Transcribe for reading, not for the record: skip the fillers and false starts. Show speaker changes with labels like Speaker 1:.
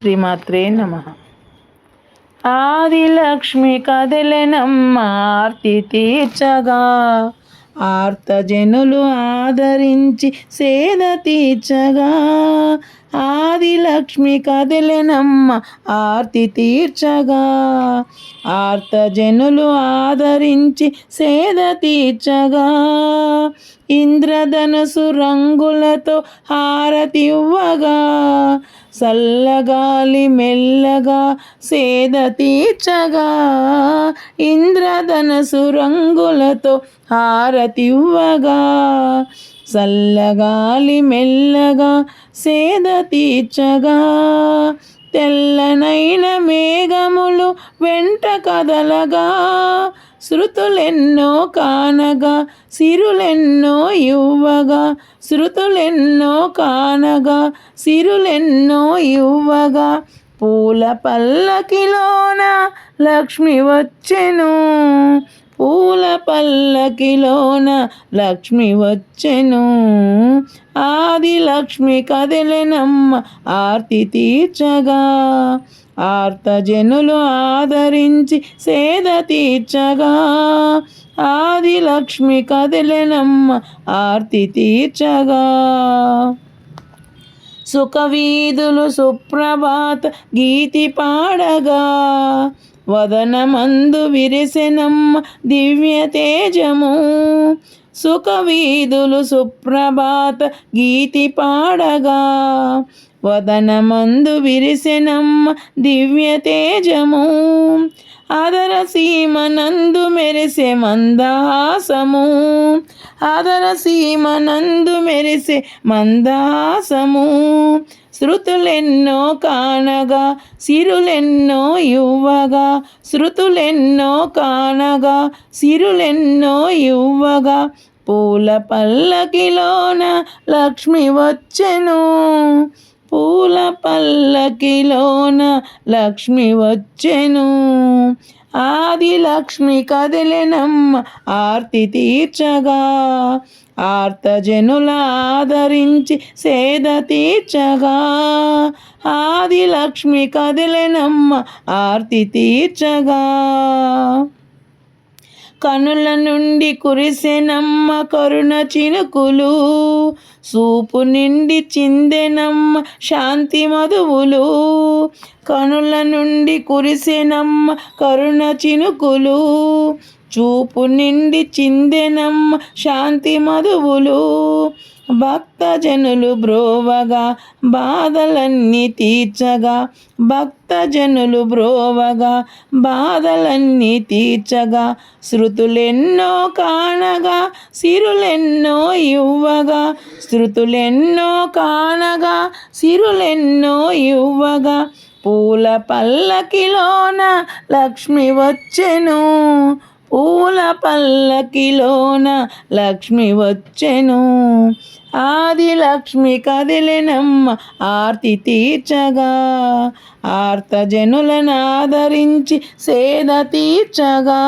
Speaker 1: శ్రీమాత్రే నమః. ఆదిలక్ష్మి కదిలెనమ్మ ఆర్తి తీర్చగా, ఆర్తజనులు ఆదరించి సేద తీర్చగా. ఆదిలక్ష్మి కదిలెనమ్మ ఆర్తి తీర్చగా, ఆర్తజనులు ఆదరించి సేద తీర్చగా. ఇంద్రధనుసు రంగులతో హారతివ్వగా, చల్లగాలి మెల్లగా సేద తీర్చగా. ఇంద్రధనుసు రంగులతో హారతివ్వగా, చల్లగాలి మెల్లగా సేద తీర్చగా. తెల్లనైన మేఘములు వెంట కదలగా, శృతులెన్నో కానగా సిరులెన్నో ఇవ్వగా. శృతులెన్నో కానగా సిరులెన్నో ఇవ్వగా. పూల పల్లకిలోన లక్ష్మి వచ్చెను, పూల పల్లకిలోన లక్ష్మి వచ్చెను. ఆదిలక్ష్మి కదిలెనమ్మ ఆర్తి తీర్చగా, ఆర్తజనులు ఆదరించి సేద తీర్చగా. ఆదిలక్ష్మి కదిలెనమ్మ ఆర్తి తీర్చగా. సుఖవీధులు సుప్రభాత గీతి పాడగా, వదనమందు విరిసెనమ్మ దివ్య తేజము. సుఖవీధులు సుప్రభాత గీతి పాడగా, వదనమందు విరిసెనమ్మ దివ్య తేజము. అదర సీమనందు మెరిసే మందహాసము, అదర సీమనందు మెరిసే మందహాసము. శృతులెన్నో కానగా సిరులెన్నో ఇవ్వగా. శృతులెన్నో కానగా సిరులెన్నో ఇవ్వగా. పూల పల్లకిలోన లక్ష్మి వచ్చెను, పూల పల్లకిలోన లక్ష్మి వచ్చెను. ఆదిలక్ష్మి కదిలెనమ్మ ఆర్తి తీర్చగా, ఆర్తజనుల ఆదరించి సేద తీర్చగా. ఆదిలక్ష్మి కదిలెనమ్మ ఆర్తి తీర్చగా. కనుల నుండి కురిసెనమ్మ కరుణ చినుకులు, సూపు నిండి చిందెనమ్మ శాంతి మధువులు. కనుల నుండి కురిసెనమ్మ కరుణ చినుకులు, చూపు నిండి చిందెనమ్మ శాంతి మధువులు. భక్తజనులు బ్రోవగా బాధలన్నీ తీర్చగా, భక్తజనులు బ్రోవగా బాధలన్నీ తీర్చగా. శృతులెన్నో కానగా సిరులెన్నో ఇవ్వగా. శృతులెన్నో కానగా సిరులెన్నో ఇవ్వగా. పూల పల్లకిలోన లక్ష్మి వచ్చెను, పూల పల్లకిలోన లక్ష్మి వచ్చెను. ఆదిలక్ష్మి కదిలెనమ్మ ఆర్తి తీర్చగా, ఆర్తజనులను ఆదరించి సేద తీర్చగా.